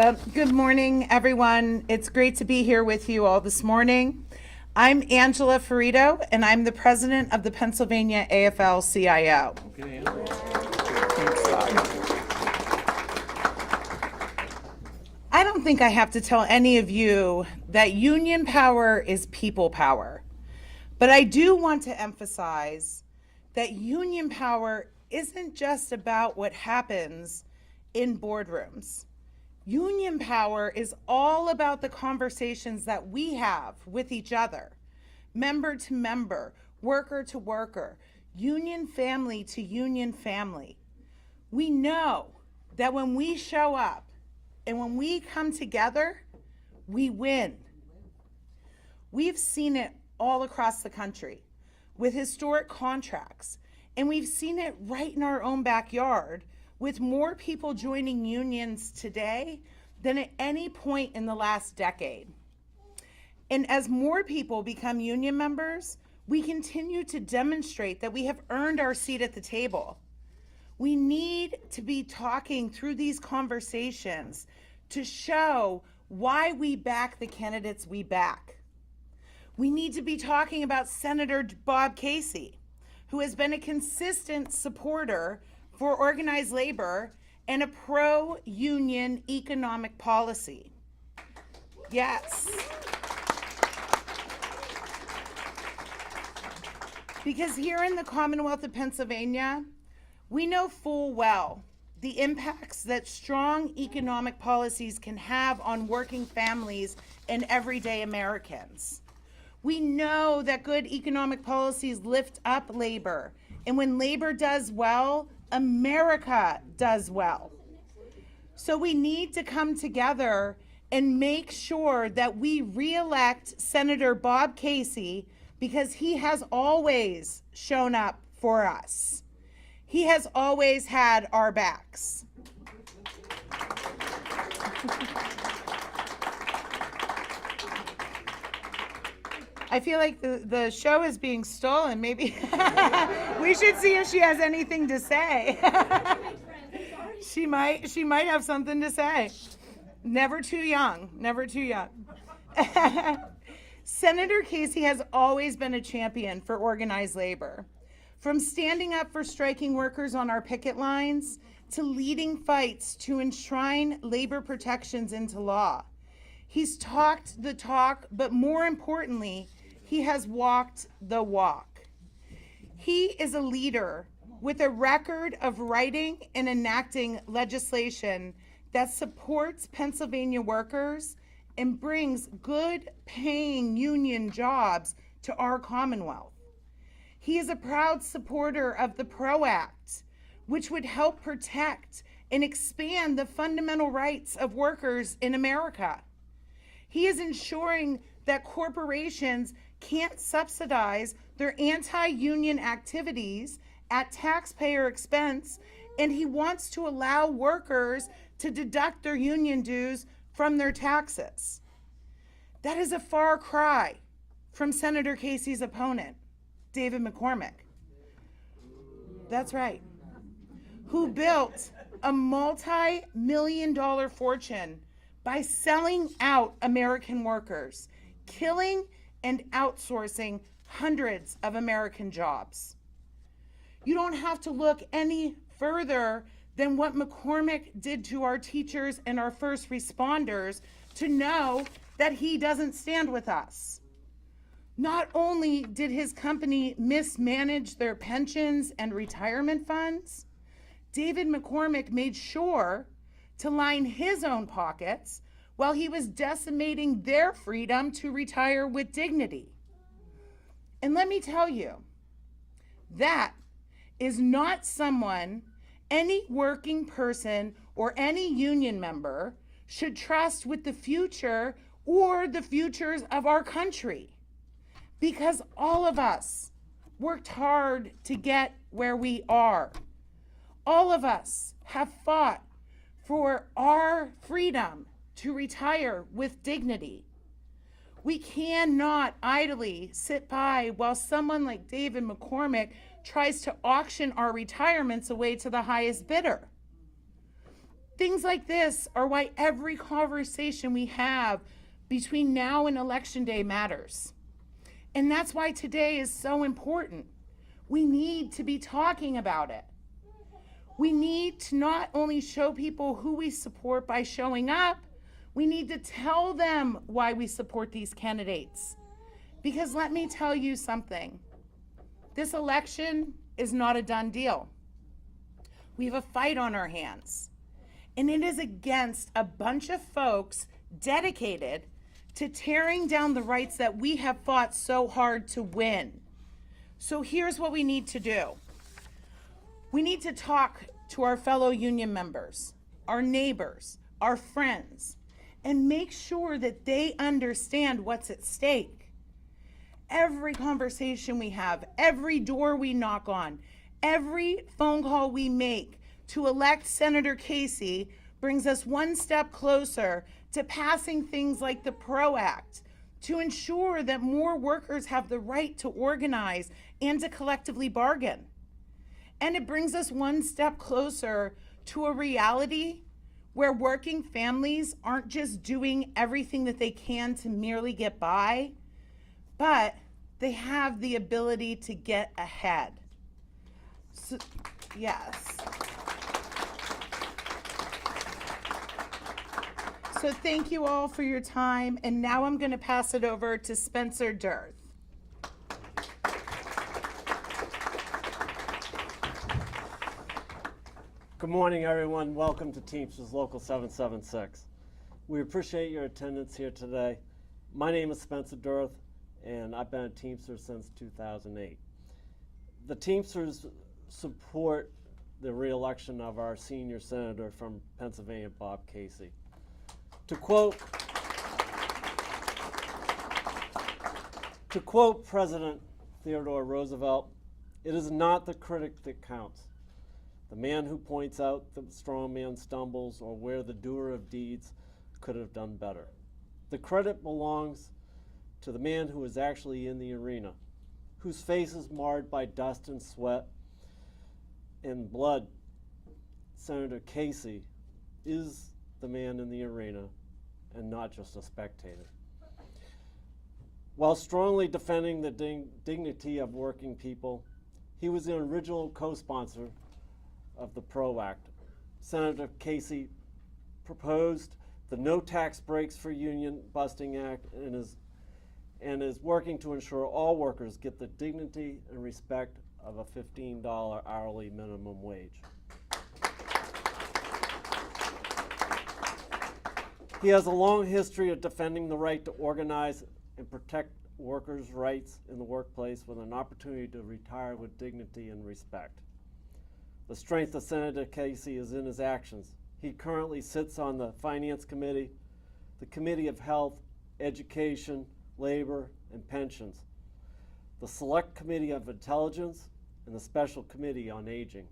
Well, good morning, everyone. It's great to be here with you all this morning. I'm Angela Ferrito, and I'm the president of the Pennsylvania AFL-CIO. Okay, I don't think I have to tell any of you that union power is people power, but I do want to emphasize that union power isn't just about what happens in boardrooms. Union power is all about the conversations that we have with each other, member to member, worker to worker, union family to union family. We know that when we show up and when we come together, we win. We've seen it all across the country with historic contracts, and we've seen it right in our own backyard with more people joining unions today than at any point in the last decade. And as more people become union members, we continue to demonstrate that we have earned our seat at the table. We need to be talking through these conversations to show why we back the candidates we back. We need to be talking about Senator Bob Casey, who has been a consistent supporter for organized labor and a pro-union economic policy. Yes. Because here in the Commonwealth of Pennsylvania, we know full well the impacts that strong economic policies can have on working families and everyday Americans. We know that good economic policies lift up labor, and when labor does well, America does well. So we need to come together and make sure that we re-elect Senator Bob Casey because he has always shown up for us. He has always had our backs. I feel like the show is being stolen. Maybe we should see if she has anything to say. She might have something to say. Never too young, never too young. Senator Casey has always been a champion for organized labor. From standing up for striking workers on our picket lines to leading fights to enshrine labor protections into law. He's talked the talk, but more importantly, he has walked the walk. He is a leader with a record of writing and enacting legislation that supports Pennsylvania workers and brings good paying union jobs to our Commonwealth. He is a proud supporter of the PRO Act, which would help protect and expand the fundamental rights of workers in America. He is ensuring that corporations can't subsidize their anti-union activities at taxpayer expense, and he wants to allow workers to deduct their union dues from their taxes. That is a far cry from Senator Casey's opponent, David McCormick. That's right. Who built a multi-million-dollar fortune by selling out American workers, killing and outsourcing hundreds of American jobs. You don't have to look any further than what McCormick did to our teachers and our first responders to know that he doesn't stand with us. Not only did his company mismanage their pensions and retirement funds, David McCormick made sure to line his own pockets while he was decimating their freedom to retire with dignity. And let me tell you, that is not someone any working person or any union member should trust with the future or the futures of our country. Because all of us worked hard to get where we are. All of us have fought for our freedom to retire with dignity. We cannot idly sit by while someone like David McCormick tries to auction our retirements away to the highest bidder. Things like this are why every conversation we have between now and Election Day matters. And that's why today is so important. We need to be talking about it. We need to not only show people who we support by showing up, we need to tell them why we support these candidates. Because let me tell you something. This election is not a done deal. We have a fight on our hands. And it is against a bunch of folks dedicated to tearing down the rights that we have fought so hard to win. So here's what we need to do. We need to talk to our fellow union members, our neighbors, our friends, and make sure that they understand what's at stake. Every conversation we have, every door we knock on, every phone call we make to elect Senator Casey brings us one step closer to passing things like the PRO Act to ensure that more workers have the right to organize and to collectively bargain. And it brings us one step closer to a reality where working families aren't just doing everything that they can to merely get by, but they have the ability to get ahead. So, yes. So thank you all for your time, and now I'm going to pass it over to Spencer Dirth. Good morning, everyone. Welcome to Teamsters Local 776. We appreciate your attendance here today. My name is Spencer Dirth, and I've been a Teamster since 2008. The Teamsters support the re-election of our senior senator from Pennsylvania, Bob Casey. To quote President Theodore Roosevelt, "It is not the critic that counts, the man who points out the strong man stumbles or where the doer of deeds could have done better. The credit belongs to the man who is actually in the arena, whose face is marred by dust and sweat and blood. Senator Casey is the man in the arena and not just a spectator." While strongly defending the dignity of working people, he was the original co-sponsor of the PRO Act. Senator Casey proposed the No Tax Breaks for Union Busting Act and is working to ensure all workers get the dignity and respect of a $15 hourly minimum wage. He has a long history of defending the right to organize and protect workers' rights in the workplace with an opportunity to retire with dignity and respect. The strength of Senator Casey is in his actions. He currently sits on the Finance Committee, the Committee of Health, Education, Labor, and Pensions, the Select Committee of Intelligence, and the Special Committee on Aging.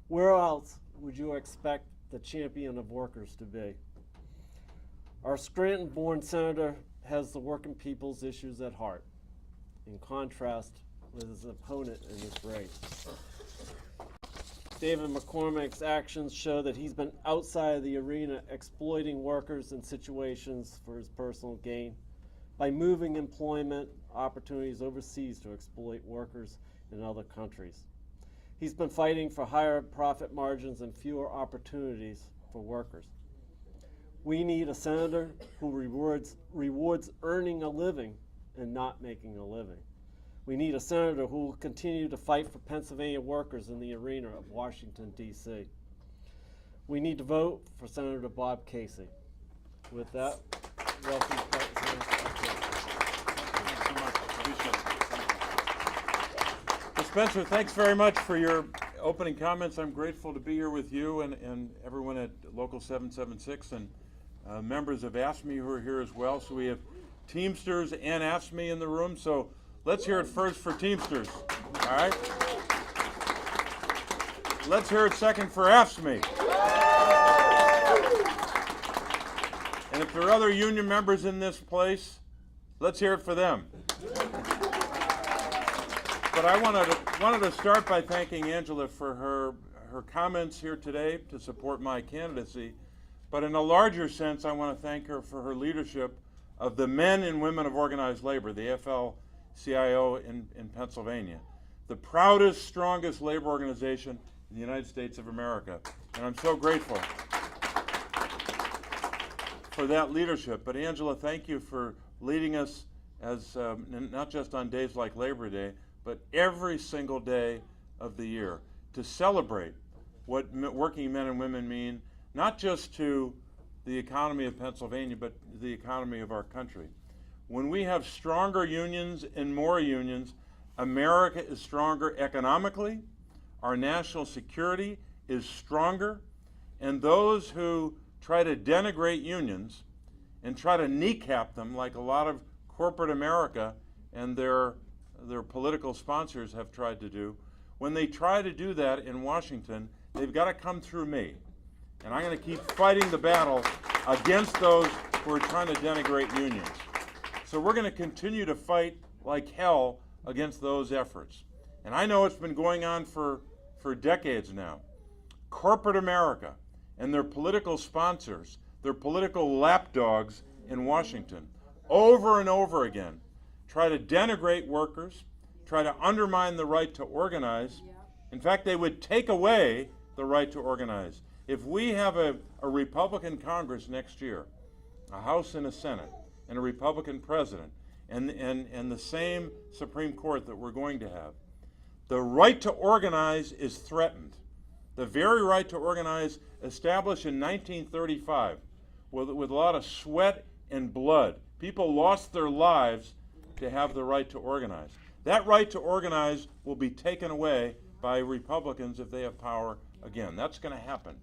Where else would you expect the champion of workers to be? Our Scranton-born senator has the working people's issues at heart, in contrast with his opponent in this race. David McCormick's actions show that he's been outside of the arena exploiting workers in situations for his personal gain by moving employment opportunities overseas to exploit workers in other countries. He's been fighting for higher profit margins and fewer opportunities for workers. We need a senator who rewards earning a living and not making a living. We need a senator who will continue to fight for Pennsylvania workers in the arena of Washington, D.C. We need to vote for Senator Bob Casey. With that, welcome Well, Spencer, thanks very much for your opening comments. I'm grateful to be here with you and everyone at Local 776 and members of AFSCME who are here as well. So we have Teamsters and AFSCME in the room. So let's hear it first for Teamsters. All right? Let's hear it second for AFSCME. And if there are other union members in this place, let's hear it for them. But I wanted to start by thanking Angela for her comments here today to support my candidacy, but in a larger sense, I want to thank her for her leadership of the men and women of organized labor, the AFL-CIO in Pennsylvania, the proudest, strongest labor organization in the United States of America. And I'm so grateful for that leadership. But Angela, thank you for leading us as not just on days like Labor Day, but every single day of the year to celebrate what working men and women mean, not just to the economy of Pennsylvania, but the economy of our country. When we have stronger unions and more unions, America is stronger economically, our national security is stronger, and those who try to denigrate unions and try to kneecap them like a lot of corporate America and their political sponsors have tried to do, when they try to do that in Washington, they've got to come through me. And I'm going to keep fighting the battle against those who are trying to denigrate unions. So we're going to continue to fight like hell against those efforts. And I know it's been going on for decades now. Corporate America and their political sponsors, their political lapdogs in Washington, over and over again, try to denigrate workers, try to undermine the right to organize. In fact, they would take away the right to organize. If we have a Republican Congress next year, a House and a Senate, and a Republican president, and the same Supreme Court that we're going to have, the right to organize is threatened. The very right to organize, established in 1935, with a lot of sweat and blood. People lost their lives to have the right to organize. That right to organize will be taken away by Republicans if they have power again. That's going to happen.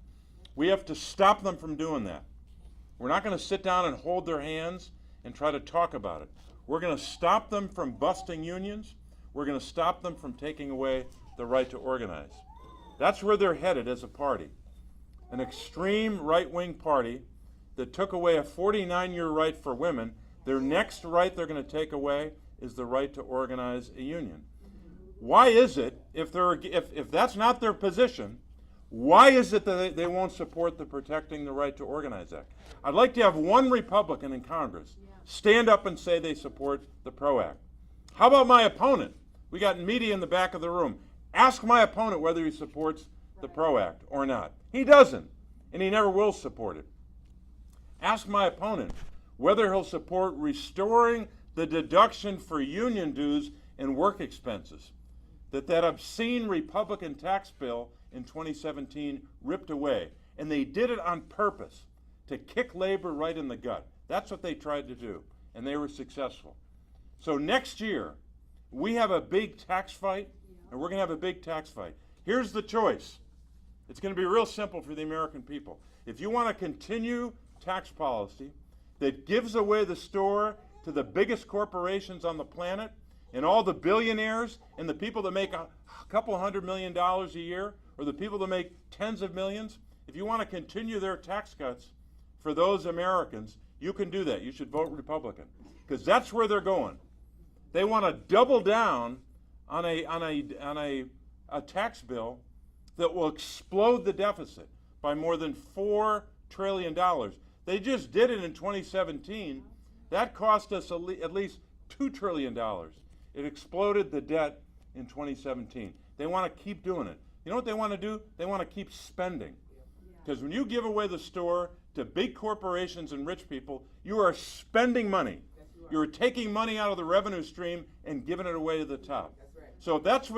We have to stop them from doing that. We're not going to sit down and hold their hands and try to talk about it. We're going to stop them from busting unions. We're going to stop them from taking away the right to organize. That's where they're headed as a party. An extreme right-wing party that took away a 49-year right for women. Their next right they're going to take away is the right to organize a union. Why is it, if that's not their position, why is it that they won't support the Protecting the Right to Organize Act? I'd like to have one Republican in Congress stand up and say they support the PRO Act. How about my opponent? We got media in the back of the room. Ask my opponent whether he supports the PRO Act or not. He doesn't, and he never will support it. Ask my opponent whether he'll support restoring the deduction for union dues and work expenses that obscene Republican tax bill in 2017 ripped away. And they did it on purpose to kick labor right in the gut. That's what they tried to do, and they were successful. So next year, we have a big tax fight, and we're going to have a big tax fight. Here's the choice. It's going to be real simple for the American people. If you want to continue tax policy that gives away the store to the biggest corporations on the planet and all the billionaires and the people that make a couple $100 million a year, or the people that make tens of millions, if you want to continue their tax cuts for those Americans, you can do that. You should vote Republican, because that's where they're going. They want to double down on a tax bill that will explode the deficit by more than $4 trillion. They just did it in 2017. That cost us at least $2 trillion. It exploded the debt in 2017. They want to keep doing it. You know what they want to do? They want to keep spending. Because when you give away the store to big corporations and rich people, you are spending money. You are taking money out of the revenue stream and giving it away to the top. So if that's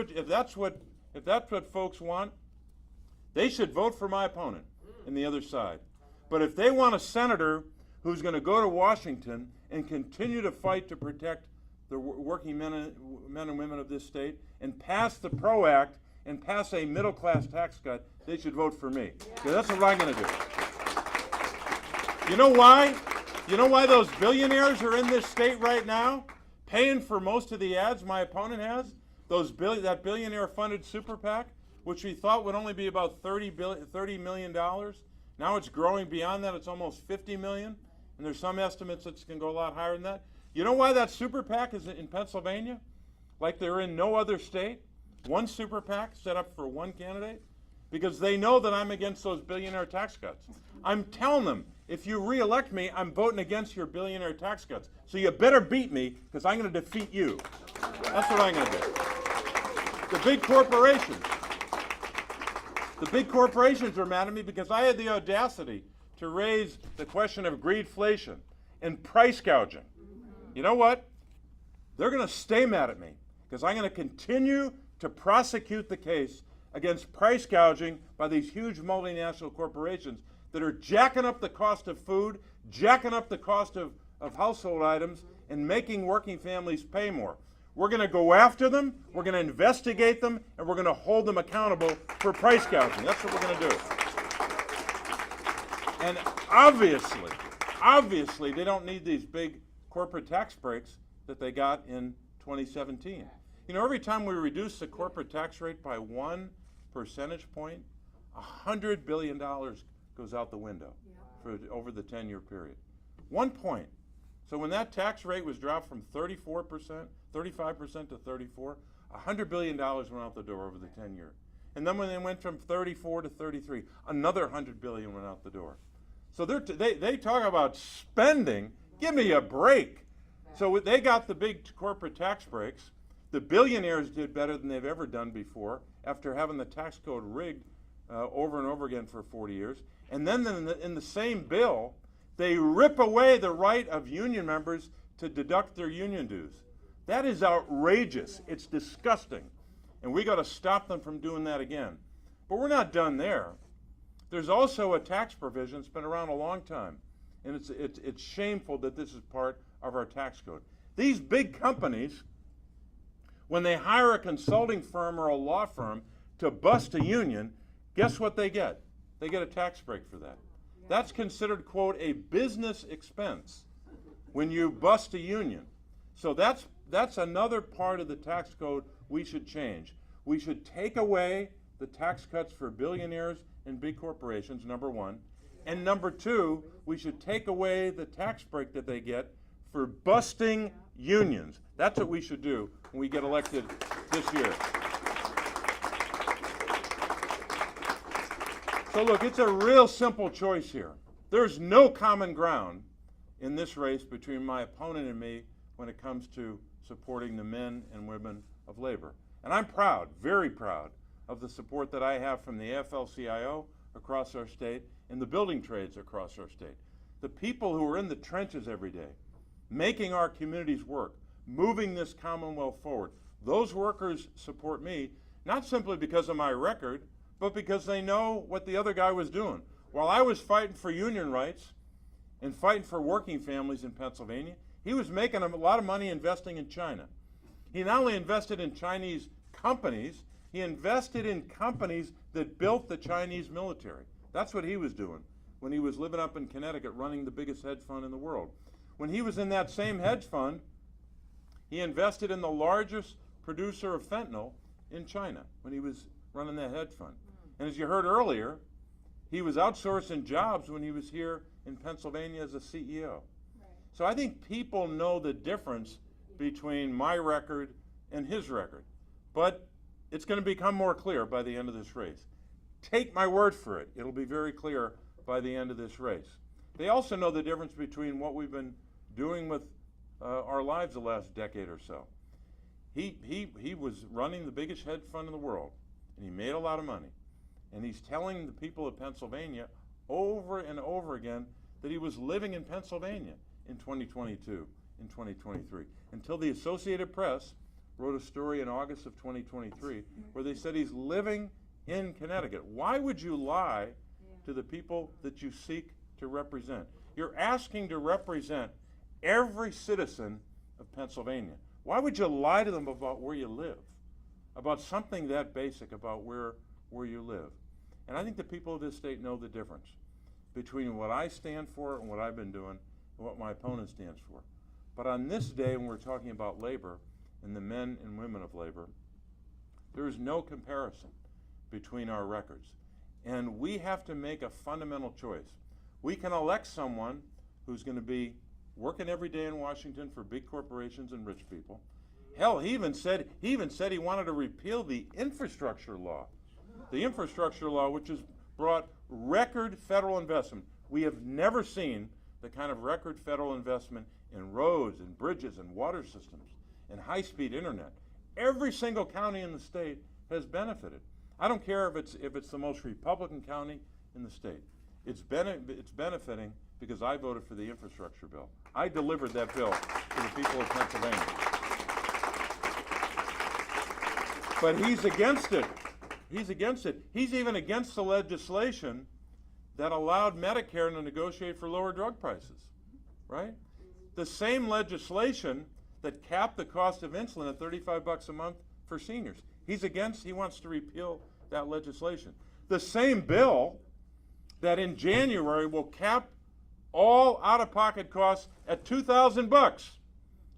what folks want, they should vote for my opponent and the other side. But if they want a senator who's going to go to Washington and continue to fight to protect the working men and women of this state and pass the PRO Act and pass a middle-class tax cut, they should vote for me. Because that's what I'm going to do. You know why? You know why those billionaires are in this state right now, paying for most of the ads my opponent has? That billionaire-funded super PAC, which we thought would only be about $30 million. Now it's growing beyond that. It's almost $50 million. And there's some estimates that it can go a lot higher than that. You know why that super PAC is in Pennsylvania? Like they're in no other state? One super PAC set up for one candidate? because they know that I'm against those billionaire tax cuts. I'm telling them, if you re-elect me, I'm voting against your billionaire tax cuts. So you better beat me, because I'm going to defeat you. That's what I'm going to do. The big corporations are mad at me because I had the audacity to raise the question of greedflation and price gouging. You know what? They're going to stay mad at me because I'm going to continue to prosecute the case against price gouging by these huge multinational corporations that are jacking up the cost of food, jacking up the cost of household items, and making working families pay more. We're going to go after them, we're going to investigate them, and we're going to hold them accountable for price gouging. That's what we're going to do. And obviously, they don't need these big corporate tax breaks that they got in 2017. You know, every time we reduce the corporate tax rate by 1 percentage point, $100 billion goes out the window for over the 10-year period. 1 point. So when that tax rate was dropped from 35% to 34, $100 billion went out the door over the 10-year. And then when they went from 34 to 33, another $100 billion went out the door. So they talk about spending. Give me a break. So they got the big corporate tax breaks. The billionaires did better than they've ever done before after having the tax code rigged over and over again for 40 years. And then in the same bill, they rip away the right of union members to deduct their union dues. That is outrageous. It's disgusting. And we got to stop them from doing that again. But we're not done there. There's also a tax provision that's been around a long time. And it's shameful that this is part of our tax code. These big companies, when they hire a consulting firm or a law firm to bust a union, guess what they get? They get a tax break for that. That's considered, quote, a business expense when you bust a union. So that's another part of the tax code we should change. We should take away the tax cuts for billionaires and big corporations, number one. And number two, we should take away the tax break that they get for busting unions. That's what we should do when we get elected this year. So look, it's a real simple choice here. There's no common ground in this race between my opponent and me when it comes to supporting the men and women of labor. And I'm proud, very proud, of the support that I have from the AFL-CIO across our state and the building trades across our state. The people who are in the trenches every day, making our communities work, moving this Commonwealth forward, those workers support me, not simply because of my record, but because they know what the other guy was doing. While I was fighting for union rights and fighting for working families in Pennsylvania, he was making a lot of money investing in China. He not only invested in Chinese companies, he invested in companies that built the Chinese military. That's what he was doing when he was living up in Connecticut running the biggest hedge fund in the world. When he was in that same hedge fund, he invested in the largest producer of fentanyl in China when he was running that hedge fund. And as you heard earlier, he was outsourcing jobs when he was here in Pennsylvania as a CEO. Right. So I think people know the difference between my record and his record. But it's going to become more clear by the end of this race. Take my word for it. It'll be very clear by the end of this race. They also know the difference between what we've been doing with our lives the last decade or so. He was running the biggest hedge fund in the world, and he made a lot of money. And he's telling the people of Pennsylvania over and over again that he was living in Pennsylvania in 2022, in 2023, until the Associated Press wrote a story in August of 2023 where they said he's living in Connecticut. Why would you lie to the people that you seek to represent? You're asking to represent every citizen of Pennsylvania. Why would you lie to them about where you live? About something that basic, about where you live. And I think the people of this state know the difference between what I stand for and what I've been doing and what my opponent stands for. But on this day, when we're talking about labor and the men and women of labor, there is no comparison between our records. And we have to make a fundamental choice. We can elect someone who's going to be working every day in Washington for big corporations and rich people. Hell, he even said he wanted to repeal the infrastructure law. the infrastructure law, which has brought record federal investment. We have never seen the kind of record federal investment in roads and bridges and water systems and high-speed internet. Every single county in the state has benefited. I don't care if it's the most Republican county in the state. It's benefiting because I voted for the infrastructure bill. I delivered that bill to the people of Pennsylvania. But he's against it. He's against it. He's even against the legislation that allowed Medicare to negotiate for lower drug prices, right? The same legislation that capped the cost of insulin at $35 a month for seniors. He's against, he wants to repeal that legislation. The same bill that in January will cap all out-of-pocket costs at $2,000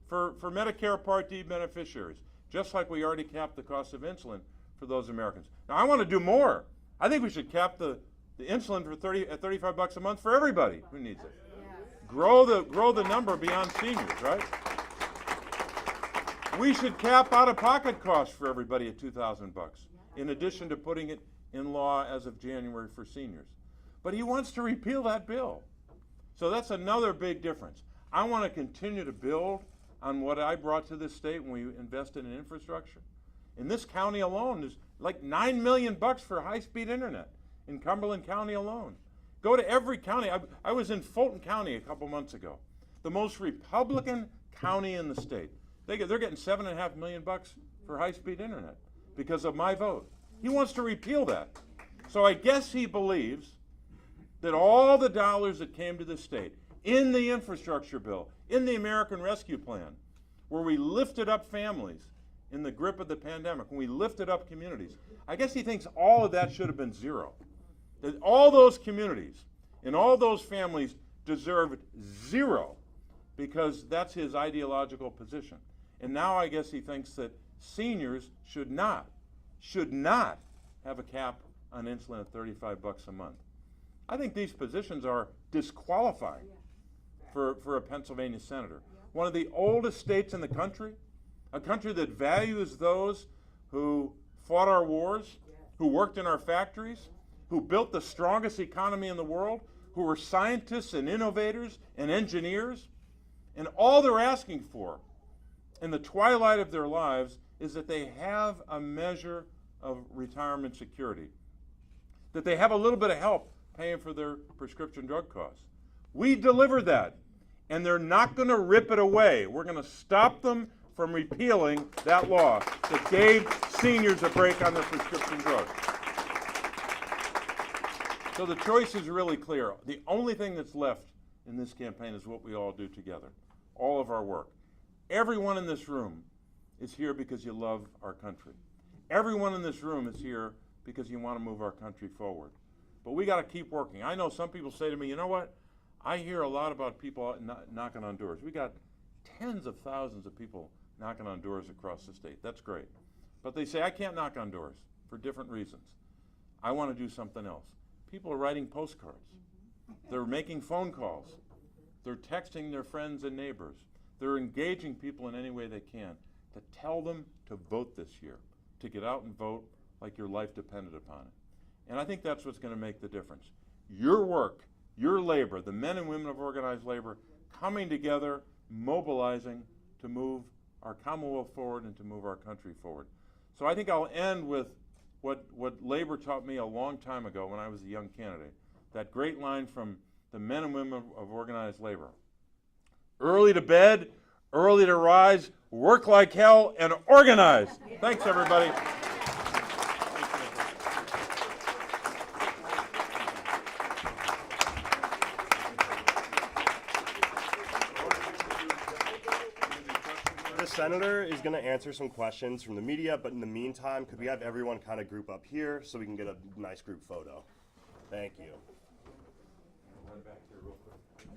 for Medicare Part D beneficiaries, just like we already capped the cost of insulin for those Americans. Now, I want to do more. I think we should cap the insulin for at $35 a month for everybody who needs it. Grow the number beyond seniors, right? We should cap out-of-pocket costs for everybody at $2,000, in addition to putting it in law as of January for seniors. But he wants to repeal that bill. So that's another big difference. I want to continue to build on what I brought to this state when we invested in infrastructure. In this county alone, there's like $9 million for high-speed internet in Cumberland County alone. Go to every county. I was in Fulton County a couple months ago, the most Republican county in the state. They're getting $7.5 million for high-speed internet because of my vote. He wants to repeal that. So I guess he believes that all the dollars that came to the state in the infrastructure bill, in the American Rescue Plan, where we lifted up families in the grip of the pandemic, when we lifted up communities, I guess he thinks all of that should have been zero. That all those communities and all those families deserved zero because that's his ideological position. And now I guess he thinks that seniors should not have a cap on insulin at $35 a month. I think these positions are disqualifying for a Pennsylvania senator. One of the oldest states in the country, a country that values those who fought our wars, who worked in our factories, who built the strongest economy in the world, who were scientists and innovators and engineers. And all they're asking for in the twilight of their lives is that they have a measure of retirement security, that they have a little bit of help paying for their prescription drug costs. We delivered that, and they're not going to rip it away. We're going to stop them from repealing that law that gave seniors a break on their prescription drugs. So the choice is really clear. The only thing that's left in this campaign is what we all do together, all of our work. Everyone in this room is here because you love our country. Everyone in this room is here because you want to move our country forward. But we got to keep working. I know some people say to me, you know what? I hear a lot about people knocking on doors. We got tens of thousands of people knocking on doors across the state. That's great. But they say, I can't knock on doors for different reasons. I want to do something else. People are writing postcards. They're making phone calls. They're texting their friends and neighbors. They're engaging people in any way they can to tell them to vote this year, to get out and vote like your life depended upon it. And I think that's what's going to make the difference. Your work, your labor, the men and women of organized labor coming together, mobilizing to move our Commonwealth forward and to move our country forward. So I think I'll end with what labor taught me a long time ago when I was a young candidate. That great line from the men and women of organized labor. Early to bed, early to rise, work like hell, and organize. Thanks, everybody. The senator is going to answer some questions from the media, but in the meantime, could we have everyone kind of group up here so we can get a nice group photo? Thank you. Run back here real quick.